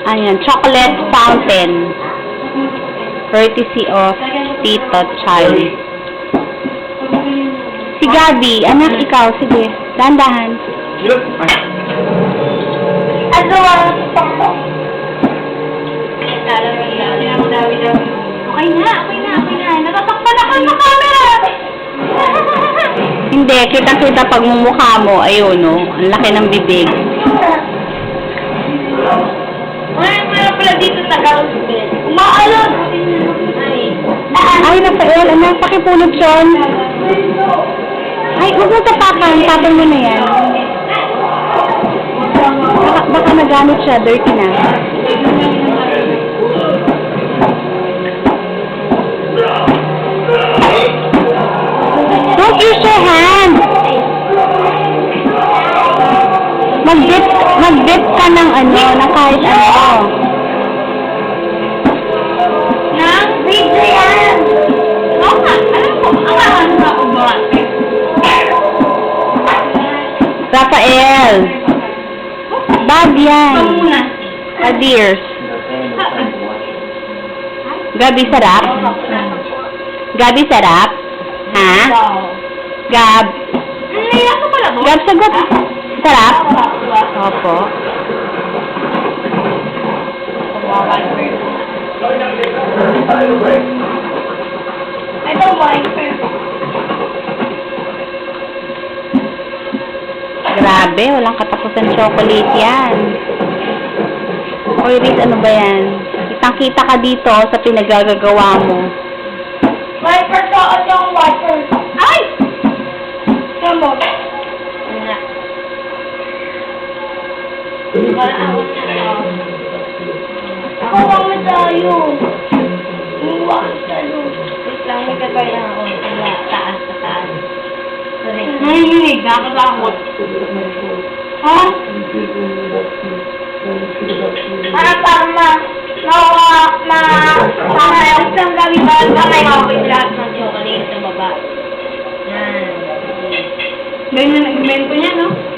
Ayan, chocolate fountain. Courtesy of Tito Charlie. Si Gabi, anak, ikaw, sige. Dahan-dahan. Okay na. Natatakpan ako sa camera! Hindi, kita-kita pag mumukha mo, ayun, no? Ang laki ng bibig. Wala pala dito sa housebed. Umaalog! Ay, Rafael, anak, pakipulot yun. Ay, huwag mo tapakan. Tapon mo na yan. Baka nagamit siya. Dirty na. Don't use your hand. Mag-dip ka ng ano, ng kahit ano. Nang video yan! Oo nga, alam ko, ang na ubat. Rafael. Bad yan. Ikaw muna. Adiers. Gabi, sarap? Gabi, sarap? Ha? Gab. Naiyak ko pala mo? Gab, sagot. Sarap? Opo. Ito, wiper. Grabe, walang katapusan chocolate yan. Oy, Riz, ano ba yan? Kitang-kita ka dito sa pinagagagawa mo. Wiper ko at yung wiper. Ay! Tama. Ano? Kawawa mo tayo. Kawawa tayo. Wait lang, may katay lang ako. Kaya, taas sa taas. Nanginig, nakatakot. Ha? Parang parang isang gabi ba kamay ako yung lahat ng chocolate sa baba. Yan. Ganyan ang invento niya, no?